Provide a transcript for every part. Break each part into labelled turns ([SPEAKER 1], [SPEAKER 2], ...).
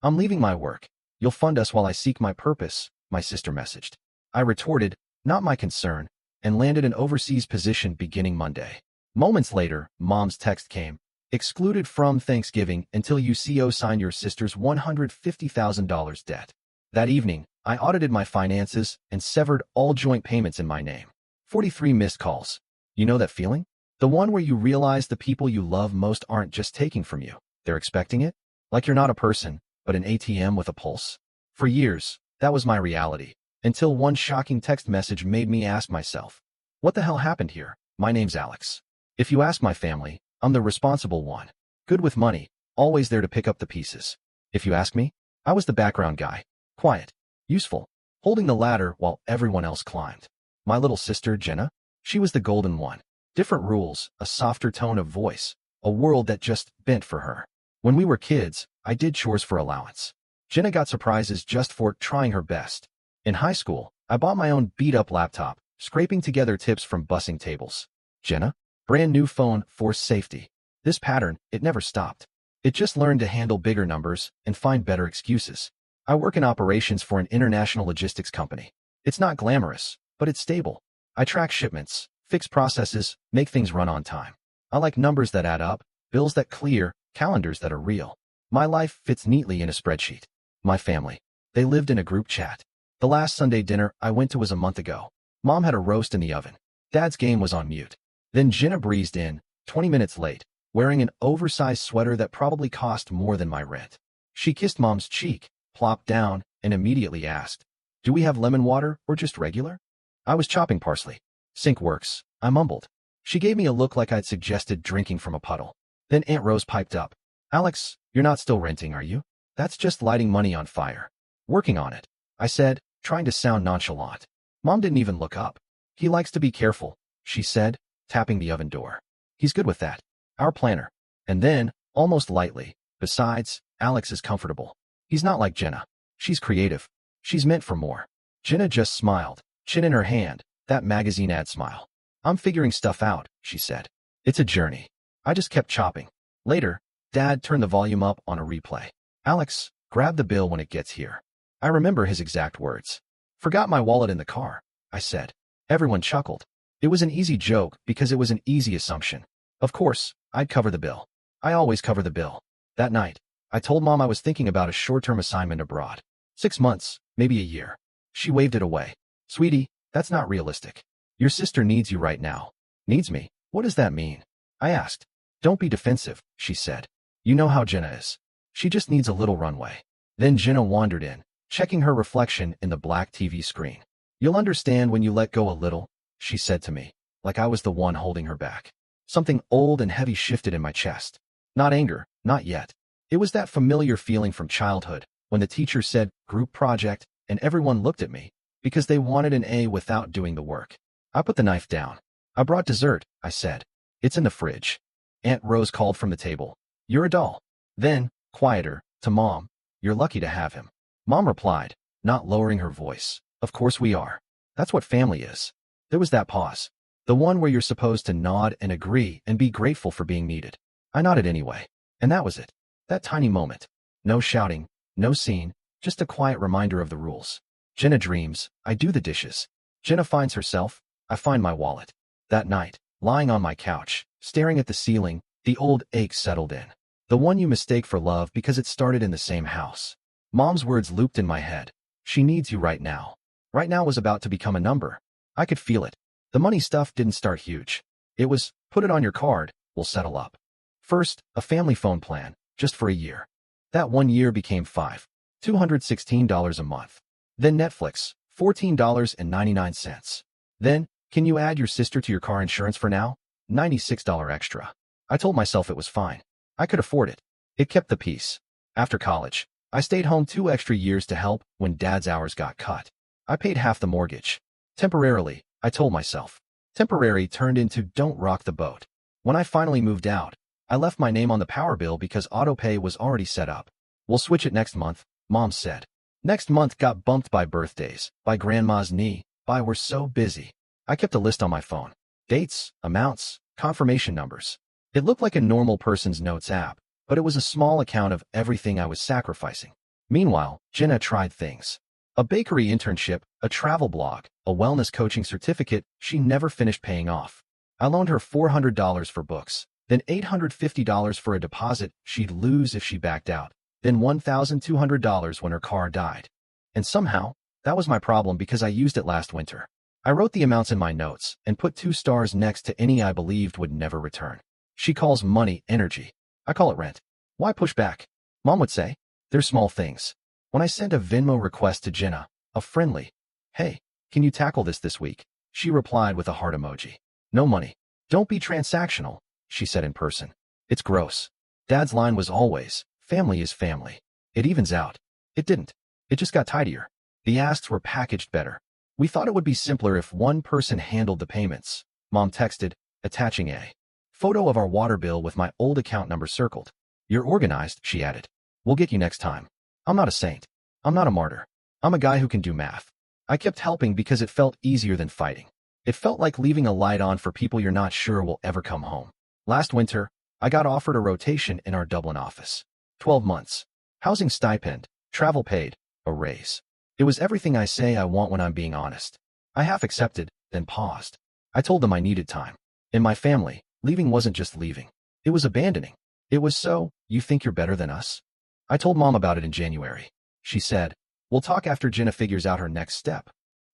[SPEAKER 1] I'm leaving my work. You'll fund us while I seek my purpose, my sister messaged. I retorted, not my concern, and landed an overseas position beginning Monday. Moments later, Mom's text came. Excluded from Thanksgiving until you co-sign your sister's $150,000 debt. That evening, I audited my finances and severed all joint payments in my name. 43 missed calls. You know that feeling? The one where you realize the people you love most aren't just taking from you. They're expecting it? Like you're not a person, but an ATM with a pulse. For years, that was my reality. Until one shocking text message made me ask myself, what the hell happened here? My name's Alex. If you ask my family, I'm the responsible one. Good with money, always there to pick up the pieces. If you ask me, I was the background guy. Quiet, useful, holding the ladder while everyone else climbed. My little sister, Jenna, she was the golden one. Different rules, a softer tone of voice, a world that just bent for her. When we were kids, I did chores for allowance. Jenna got surprises just for trying her best. In high school, I bought my own beat-up laptop, scraping together tips from bussing tables. Jenna, brand new phone for safety. This pattern, it never stopped. It just learned to handle bigger numbers and find better excuses. I work in operations for an international logistics company. It's not glamorous, but it's stable. I track shipments, fix processes, make things run on time. I like numbers that add up, bills that clear, calendars that are real. My life fits neatly in a spreadsheet. My family, they lived in a group chat. The last Sunday dinner I went to was a month ago. Mom had a roast in the oven. Dad's game was on mute. Then Jenna breezed in, 20 minutes late, wearing an oversized sweater that probably cost more than my rent. She kissed Mom's cheek, plopped down, and immediately asked, "Do we have lemon water or just regular?" I was chopping parsley. "Sink works," I mumbled. She gave me a look like I'd suggested drinking from a puddle. Then Aunt Rose piped up, "Alex, you're not still renting, are you? That's just lighting money on fire." "Working on it," I said, trying to sound nonchalant. Mom didn't even look up. "He likes to be careful," she said, tapping the oven door. "He's good with that. Our planner." And then, almost lightly, "Besides, Alex is comfortable. He's not like Jenna. She's creative. She's meant for more." Jenna just smiled, chin in her hand, that magazine ad smile. "I'm figuring stuff out," she said. "It's a journey." I just kept chopping. Later, Dad turned the volume up on a replay. "Alex, grab the bill when it gets here." I remember his exact words. "Forgot my wallet in the car," I said. Everyone chuckled. It was an easy joke because it was an easy assumption. Of course, I'd cover the bill. I always cover the bill. That night, I told Mom I was thinking about a short-term assignment abroad. 6 months, maybe a year. She waved it away. "Sweetie, that's not realistic. Your sister needs you right now." "Needs me? What does that mean?" I asked. "Don't be defensive," she said. "You know how Jenna is. She just needs a little runway." Then Jenna wandered in, checking her reflection in the black TV screen. "You'll understand when you let go a little," she said to me, like I was the one holding her back. Something old and heavy shifted in my chest. Not anger, not yet. It was that familiar feeling from childhood, when the teacher said, "Group project," and everyone looked at me, because they wanted an A without doing the work. I put the knife down. "I brought dessert," I said. "It's in the fridge." Aunt Rose called from the table, "You're a doll." Then, quieter, to Mom, "You're lucky to have him." Mom replied, not lowering her voice, "Of course we are. That's what family is." There was that pause. The one where you're supposed to nod and agree and be grateful for being needed. I nodded anyway. And that was it. That tiny moment. No shouting, no scene, just a quiet reminder of the rules. Jenna dreams, I do the dishes. Jenna finds herself, I find my wallet. That night, lying on my couch, staring at the ceiling, the old ache settled in. The one you mistake for love because it started in the same house. Mom's words looped in my head. "She needs you right now." Right now was about to become a number. I could feel it. The money stuff didn't start huge. It was, put it on your card, we'll settle up. First, a family phone plan, just for a year. That 1 year became $216 a month. Then Netflix, $14.99. Then, can you add your sister to your car insurance for now? $96 extra. I told myself it was fine. I could afford it. It kept the peace. After college, I stayed home 2 extra years to help when Dad's hours got cut. I paid half the mortgage. Temporarily, I told myself. Temporary turned into don't rock the boat. When I finally moved out, I left my name on the power bill because autopay was already set up. "We'll switch it next month," Mom said. Next month got bumped by birthdays, by Grandma's knee, by we're so busy. I kept a list on my phone. Dates, amounts, confirmation numbers. It looked like a normal person's notes app, but it was a small account of everything I was sacrificing. Meanwhile, Jenna tried things. A bakery internship, a travel blog, a wellness coaching certificate she never finished paying off. I loaned her $400 for books, then $850 for a deposit she'd lose if she backed out, then $1,200 when her car died. And somehow, that was my problem because I used it last winter. I wrote the amounts in my notes and put 2 stars next to any I believed would never return. She calls money energy. I call it rent. Why push back? Mom would say, they're small things. When I sent a Venmo request to Jenna, a friendly, hey, can you tackle this week? She replied with a heart emoji. No money. Don't be transactional, she said in person. It's gross. Dad's line was always, family is family. It evens out. It didn't. It just got tidier. The asks were packaged better. We thought it would be simpler if one person handled the payments. Mom texted, attaching a photo of our water bill with my old account number circled. You're organized, she added. We'll get you next time. I'm not a saint. I'm not a martyr. I'm a guy who can do math. I kept helping because it felt easier than fighting. It felt like leaving a light on for people you're not sure will ever come home. Last winter, I got offered a rotation in our Dublin office. 12 months. Housing stipend, travel paid, a raise. It was everything I say I want when I'm being honest. I half accepted, then paused. I told them I needed time. In my family, leaving wasn't just leaving. It was abandoning. It was so, you think you're better than us? I told Mom about it in January. She said, we'll talk after Jenna figures out her next step.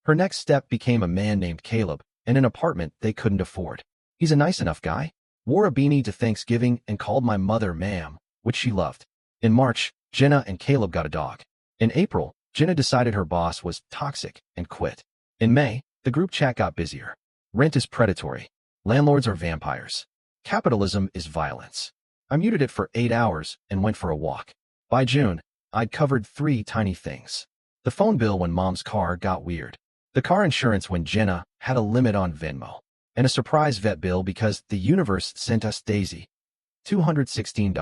[SPEAKER 1] Her next step became a man named Caleb and an apartment they couldn't afford. He's a nice enough guy. Wore a beanie to Thanksgiving and called my mother ma'am, which she loved. In March, Jenna and Caleb got a dog. In April, Jenna decided her boss was toxic and quit. In May, the group chat got busier. Rent is predatory. Landlords are vampires. Capitalism is violence. I muted it for 8 hours and went for a walk. By June, I'd covered 3 tiny things. The phone bill when Mom's car got weird. The car insurance when Jenna had a limit on Venmo. And a surprise vet bill because the universe sent us Daisy. $216.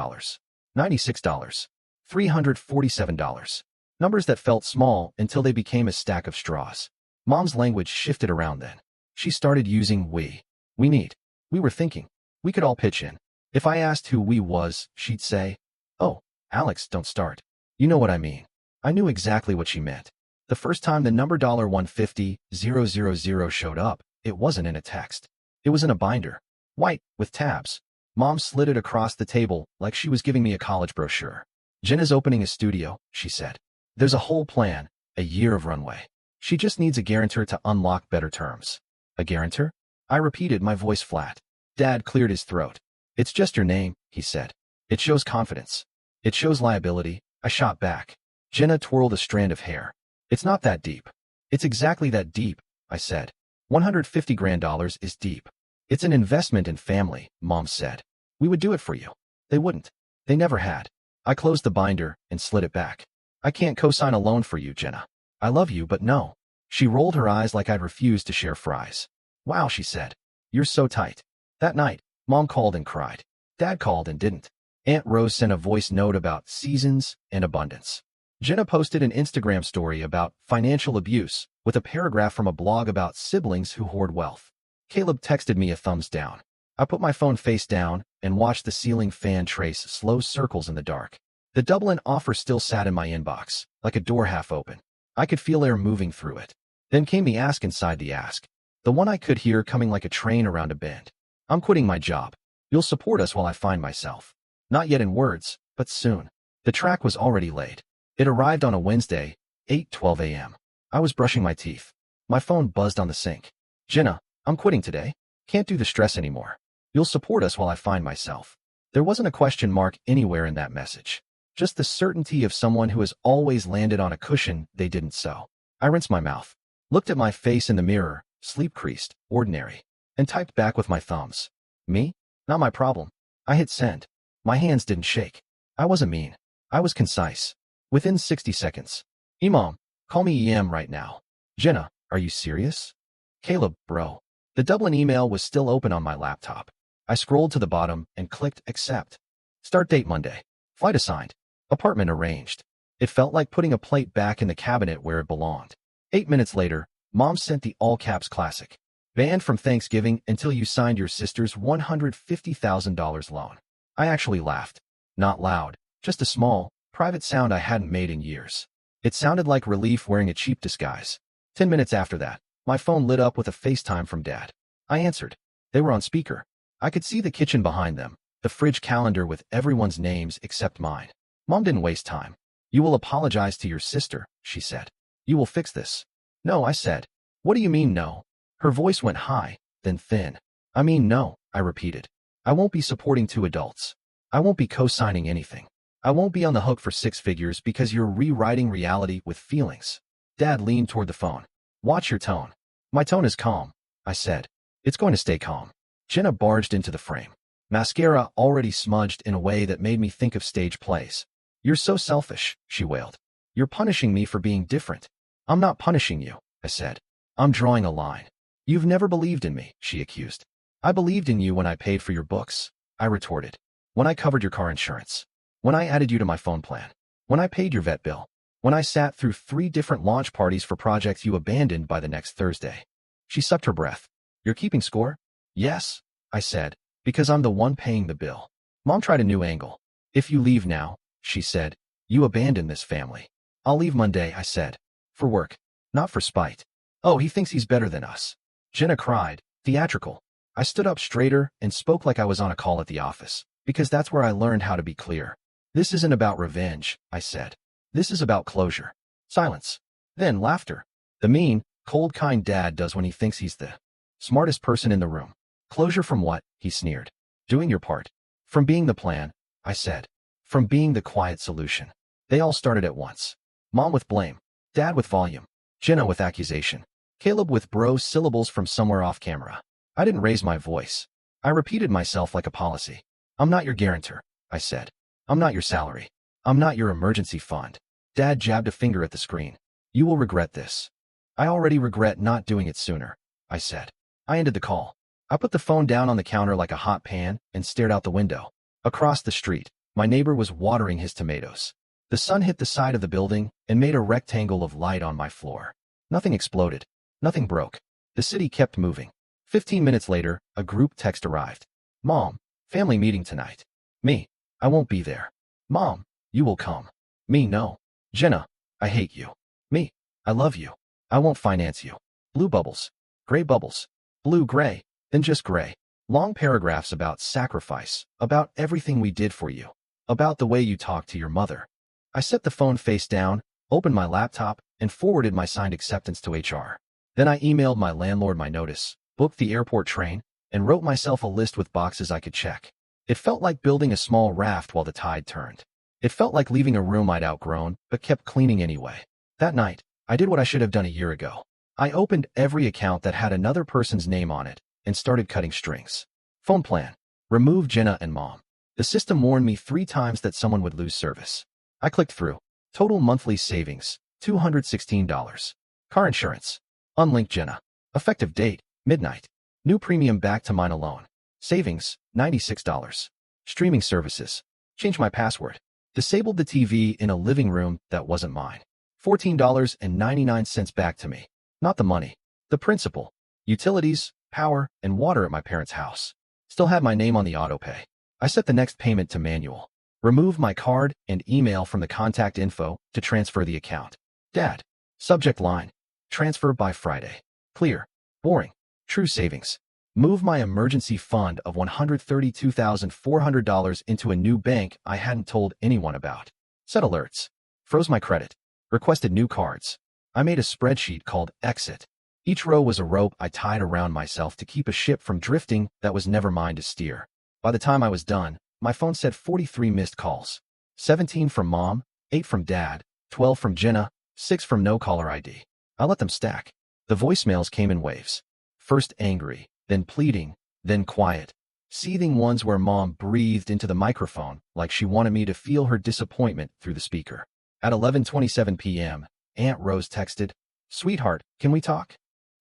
[SPEAKER 1] $96. $347. Numbers that felt small until they became a stack of straws. Mom's language shifted around then. She started using we. We need. We were thinking. We could all pitch in. If I asked who we was, she'd say, oh, Alex, don't start. You know what I mean. I knew exactly what she meant. The first time the number $150,000 showed up, it wasn't in a text. It was in a binder. White, with tabs. Mom slid it across the table like she was giving me a college brochure. Jenna's opening a studio, she said. There's a whole plan, a year of runway. She just needs a guarantor to unlock better terms. A guarantor? I repeated, my voice flat. Dad cleared his throat. It's just your name, he said. It shows confidence. It shows liability. I shot back. Jenna twirled a strand of hair. It's not that deep. It's exactly that deep, I said. $150,000 is deep. It's an investment in family, Mom said. We would do it for you. They wouldn't. They never had. I closed the binder and slid it back. I can't co-sign a loan for you, Jenna. I love you, but no. She rolled her eyes like I'd refused to share fries. Wow, she said. You're so tight. That night, Mom called and cried. Dad called and didn't. Aunt Rose sent a voice note about seasons and abundance. Jenna posted an Instagram story about financial abuse with a paragraph from a blog about siblings who hoard wealth. Caleb texted me a thumbs down. I put my phone face down and watched the ceiling fan trace slow circles in the dark. The Dublin offer still sat in my inbox, like a door half open. I could feel air moving through it. Then came the ask inside the ask. The one I could hear coming like a train around a bend. I'm quitting my job. You'll support us while I find myself. Not yet in words, but soon. The track was already laid. It arrived on a Wednesday, 8:12 a.m. I was brushing my teeth. My phone buzzed on the sink. Jenna, I'm quitting today. Can't do the stress anymore. You'll support us while I find myself. There wasn't a question mark anywhere in that message. Just the certainty of someone who has always landed on a cushion they didn't sew. I rinsed my mouth, looked at my face in the mirror, sleep-creased, ordinary, and typed back with my thumbs. Me? Not my problem. I hit send. My hands didn't shake. I wasn't mean. I was concise. Within 60 seconds. Mom, call me EM right now. Jenna, are you serious? Caleb, bro. The Dublin email was still open on my laptop. I scrolled to the bottom and clicked accept. Start date Monday. Flight assigned. Apartment arranged. It felt like putting a plate back in the cabinet where it belonged. 8 minutes later, Mom sent the all-caps classic. Banned from Thanksgiving until you signed your sister's $150,000 loan. I actually laughed. Not loud, just a small, Private sound I hadn't made in years. It sounded like relief wearing a cheap disguise. 10 minutes after that, my phone lit up with a FaceTime from Dad. I answered. They were on speaker. I could see the kitchen behind them, the fridge calendar with everyone's names except mine. Mom didn't waste time. You will apologize to your sister, she said. You will fix this. No, I said. What do you mean no? Her voice went high, then thin. I mean no, I repeated. I won't be supporting two adults. I won't be co-signing anything. I won't be on the hook for 6 figures because you're rewriting reality with feelings. Dad leaned toward the phone. Watch your tone. My tone is calm, I said. It's going to stay calm. Jenna barged into the frame. Mascara already smudged in a way that made me think of stage plays. You're so selfish, she wailed. You're punishing me for being different. I'm not punishing you, I said. I'm drawing a line. You've never believed in me, she accused. I believed in you when I paid for your books, I retorted. When I covered your car insurance. When I added you to my phone plan. When I paid your vet bill. When I sat through 3 different launch parties for projects you abandoned by the next Thursday. She sucked her breath. You're keeping score? Yes, I said, because I'm the one paying the bill. Mom tried a new angle. If you leave now, she said, you abandon this family. I'll leave Monday, I said. For work, not for spite. Oh, he thinks he's better than us. Jenna cried, theatrical. I stood up straighter and spoke like I was on a call at the office, because that's where I learned how to be clear. This isn't about revenge, I said. This is about closure. Silence. Then laughter. The mean, cold kind Dad does when he thinks he's the smartest person in the room. Closure from what? He sneered. Doing your part. From being the plan, I said. From being the quiet solution. They all started at once. Mom with blame. Dad with volume. Jenna with accusation. Caleb with bro syllables from somewhere off camera. I didn't raise my voice. I repeated myself like a policy. I'm not your guarantor, I said. I'm not your salary. I'm not your emergency fund. Dad jabbed a finger at the screen. You will regret this. I already regret not doing it sooner, I said. I ended the call. I put the phone down on the counter like a hot pan and stared out the window. Across the street, my neighbor was watering his tomatoes. The sun hit the side of the building and made a rectangle of light on my floor. Nothing exploded. Nothing broke. The city kept moving. 15 minutes later, a group text arrived. Mom, family meeting tonight. Me, I won't be there. Mom, you will come. Me, no. Jenna, I hate you. Me, I love you. I won't finance you. Blue bubbles. Gray bubbles. Blue, gray, then just gray. Long paragraphs about sacrifice, about everything we did for you, about the way you talked to your mother. I set the phone face down, opened my laptop, and forwarded my signed acceptance to HR. Then I emailed my landlord my notice, booked the airport train, and wrote myself a list with boxes I could check. It felt like building a small raft while the tide turned. It felt like leaving a room I'd outgrown, but kept cleaning anyway. That night, I did what I should have done a year ago. I opened every account that had another person's name on it and started cutting strings. Phone plan. Remove Jenna and Mom. The system warned me 3 times that someone would lose service. I clicked through. Total monthly savings, $216. Car insurance. Unlink Jenna. Effective date, midnight. New premium back to mine alone. Savings, $96. Streaming services. Change my password. Disabled the TV in a living room that wasn't mine. $14.99 back to me. Not the money. The principal. Utilities, power, and water at my parents' house. Still had my name on the autopay. I set the next payment to manual. Remove my card and email from the contact info to transfer the account. Dad. Subject line. Transfer by Friday. Clear. Boring. True savings. Move my emergency fund of $132,400 into a new bank I hadn't told anyone about. Set alerts. Froze my credit. Requested new cards. I made a spreadsheet called Exit. Each row was a rope I tied around myself to keep a ship from drifting that was never mine to steer. By the time I was done, my phone said 43 missed calls. 17 from Mom, 8 from Dad, 12 from Jenna, 6 from no caller ID. I let them stack. The voicemails came in waves. First angry, then pleading, then quiet. Seething ones where Mom breathed into the microphone like she wanted me to feel her disappointment through the speaker. At 11:27 p.m., Aunt Rose texted, "Sweetheart, can we talk?"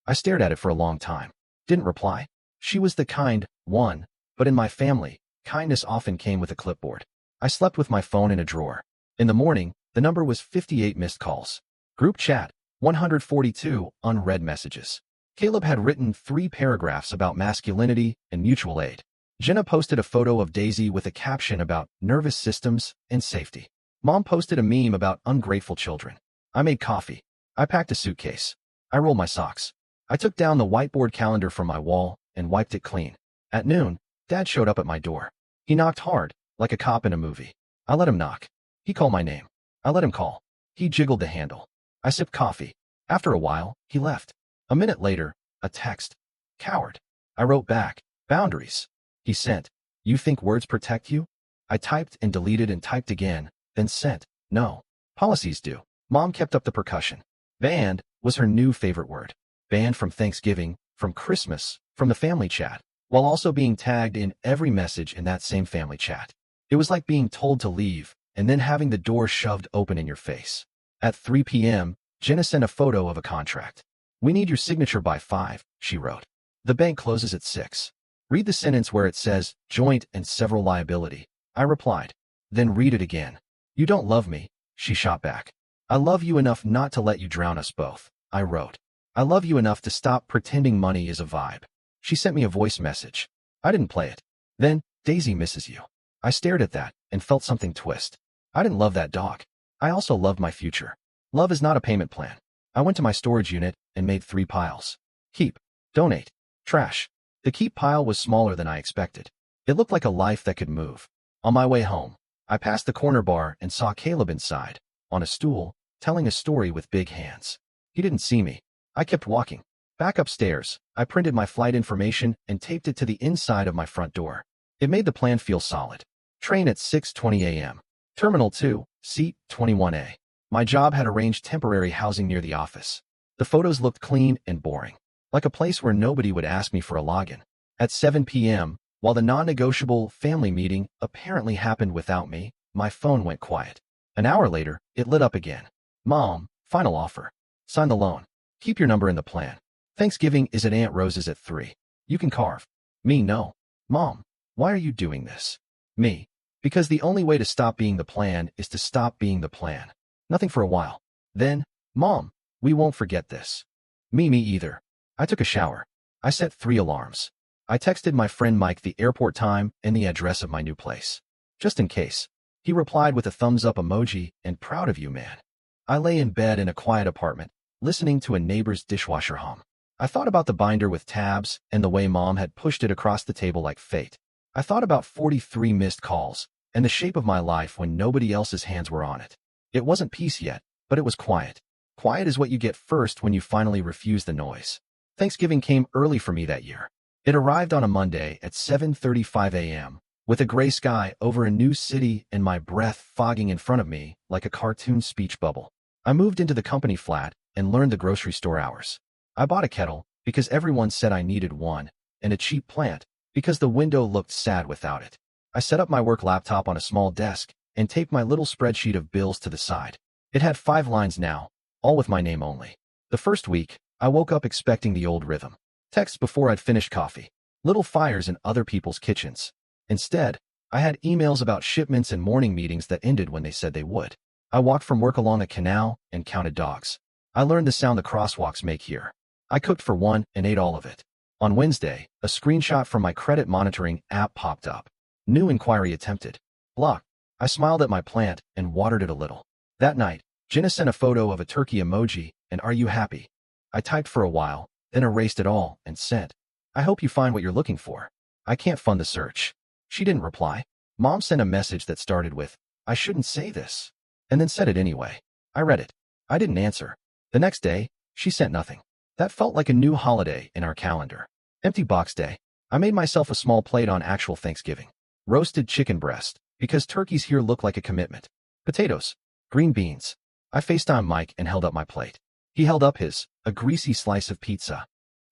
[SPEAKER 1] I stared at it for a long time. Didn't reply. She was the kind one, but in my family, kindness often came with a clipboard. I slept with my phone in a drawer. In the morning, the number was 58 missed calls. Group chat, 142 unread messages. Caleb had written 3 paragraphs about masculinity and mutual aid. Jenna posted a photo of Daisy with a caption about nervous systems and safety. Mom posted a meme about ungrateful children. I made coffee. I packed a suitcase. I rolled my socks. I took down the whiteboard calendar from my wall and wiped it clean. At noon, Dad showed up at my door. He knocked hard, like a cop in a movie. I let him knock. He called my name. I let him call. He jiggled the handle. I sipped coffee. After a while, he left. A minute later, a text. Coward. I wrote back. Boundaries. He sent. You think words protect you? I typed and deleted and typed again, then sent. No. Policies do. Mom kept up the percussion. Banned was her new favorite word. Banned from Thanksgiving, from Christmas, from the family chat, while also being tagged in every message in that same family chat. It was like being told to leave and then having the door shoved open in your face. At 3 p.m., Jenna sent a photo of a contract. We need your signature by 5, she wrote. The bank closes at 6. Read the sentence where it says, joint and several liability. I replied. Then read it again. You don't love me, she shot back. I love you enough not to let you drown us both, I wrote. I love you enough to stop pretending money is a vibe. She sent me a voice message. I didn't play it. Then, Daisy misses you. I stared at that and felt something twist. I didn't love that dog. I also loved my future. Love is not a payment plan. I went to my storage unit and made 3 piles. Keep. Donate. Trash. The keep pile was smaller than I expected. It looked like a life that could move. On my way home, I passed the corner bar and saw Caleb inside, on a stool, telling a story with big hands. He didn't see me. I kept walking. Back upstairs, I printed my flight information and taped it to the inside of my front door. It made the plan feel solid. Train at 6:20 a.m. Terminal 2, seat 21A. My job had arranged temporary housing near the office. The photos looked clean and boring, like a place where nobody would ask me for a login. At 7 p.m., while the non-negotiable family meeting apparently happened without me, my phone went quiet. An hour later, it lit up again. Mom, final offer. Sign the loan. Keep your number in the plan. Thanksgiving is at Aunt Rose's at 3. You can carve. Me, no. Mom, why are you doing this? Me. Because the only way to stop being the plan is to stop being the plan. Nothing for a while. Then, Mom, we won't forget this. Me either. I took a shower. I set 3 alarms. I texted my friend Mike the airport time and the address of my new place. Just in case. He replied with a thumbs up emoji and proud of you, man. I lay in bed in a quiet apartment, listening to a neighbor's dishwasher hum. I thought about the binder with tabs and the way Mom had pushed it across the table like fate. I thought about 43 missed calls and the shape of my life when nobody else's hands were on it. It wasn't peace yet, but it was quiet. Quiet is what you get first when you finally refuse the noise. Thanksgiving came early for me that year. It arrived on a Monday at 7:35 a.m., with a gray sky over a new city and my breath fogging in front of me like a cartoon speech bubble. I moved into the company flat and learned the grocery store hours. I bought a kettle because everyone said I needed one, and a cheap plant because the window looked sad without it. I set up my work laptop on a small desk and taped my little spreadsheet of bills to the side. It had 5 lines now, all with my name only. The first week, I woke up expecting the old rhythm. Texts before I'd finished coffee. Little fires in other people's kitchens. Instead, I had emails about shipments and morning meetings that ended when they said they would. I walked from work along a canal and counted dogs. I learned the sound the crosswalks make here. I cooked for 1 and ate all of it. On Wednesday, a screenshot from my credit monitoring app popped up. New inquiry attempted. Blocked. I smiled at my plant and watered it a little. That night, Jenna sent a photo of a turkey emoji and "Are you happy?" I typed for a while, then erased it all and sent. I hope you find what you're looking for. I can't fund the search. She didn't reply. Mom sent a message that started with, I shouldn't say this, and then said it anyway. I read it. I didn't answer. The next day, she sent nothing. That felt like a new holiday in our calendar. Empty box day. I made myself a small plate on actual Thanksgiving. Roasted chicken breast, because turkeys here look like a commitment. Potatoes. Green beans. I FaceTimed Mike and held up my plate. He held up his, a greasy slice of pizza.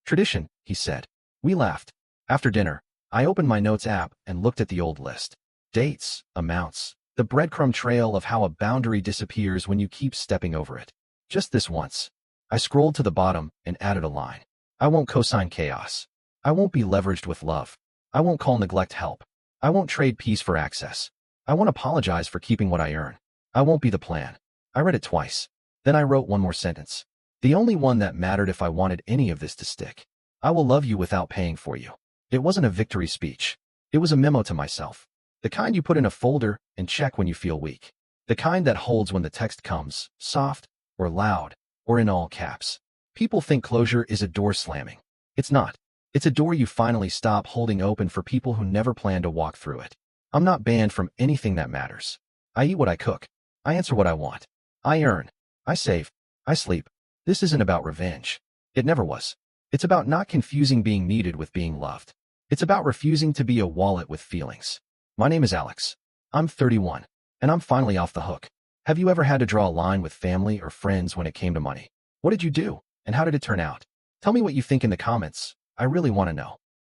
[SPEAKER 1] Tradition, he said. We laughed. After dinner, I opened my notes app and looked at the old list. Dates, amounts, the breadcrumb trail of how a boundary disappears when you keep stepping over it. Just this once. I scrolled to the bottom and added a line. I won't co-sign chaos. I won't be leveraged with love. I won't call neglect help. I won't trade peace for access. I won't apologize for keeping what I earn. I won't be the plan. I read it twice. Then I wrote one more sentence. The only one that mattered if I wanted any of this to stick. I will love you without paying for you. It wasn't a victory speech. It was a memo to myself. The kind you put in a folder and check when you feel weak. The kind that holds when the text comes, soft, or loud, or in all caps. People think closure is a door slamming. It's not. It's a door you finally stop holding open for people who never plan to walk through it. I'm not banned from anything that matters. I eat what I cook. I answer what I want. I earn. I save. I sleep. This isn't about revenge. It never was. It's about not confusing being needed with being loved. It's about refusing to be a wallet with feelings. My name is Alex. I'm 31, and I'm finally off the hook. Have you ever had to draw a line with family or friends when it came to money? What did you do, and how did it turn out? Tell me what you think in the comments. I really want to know.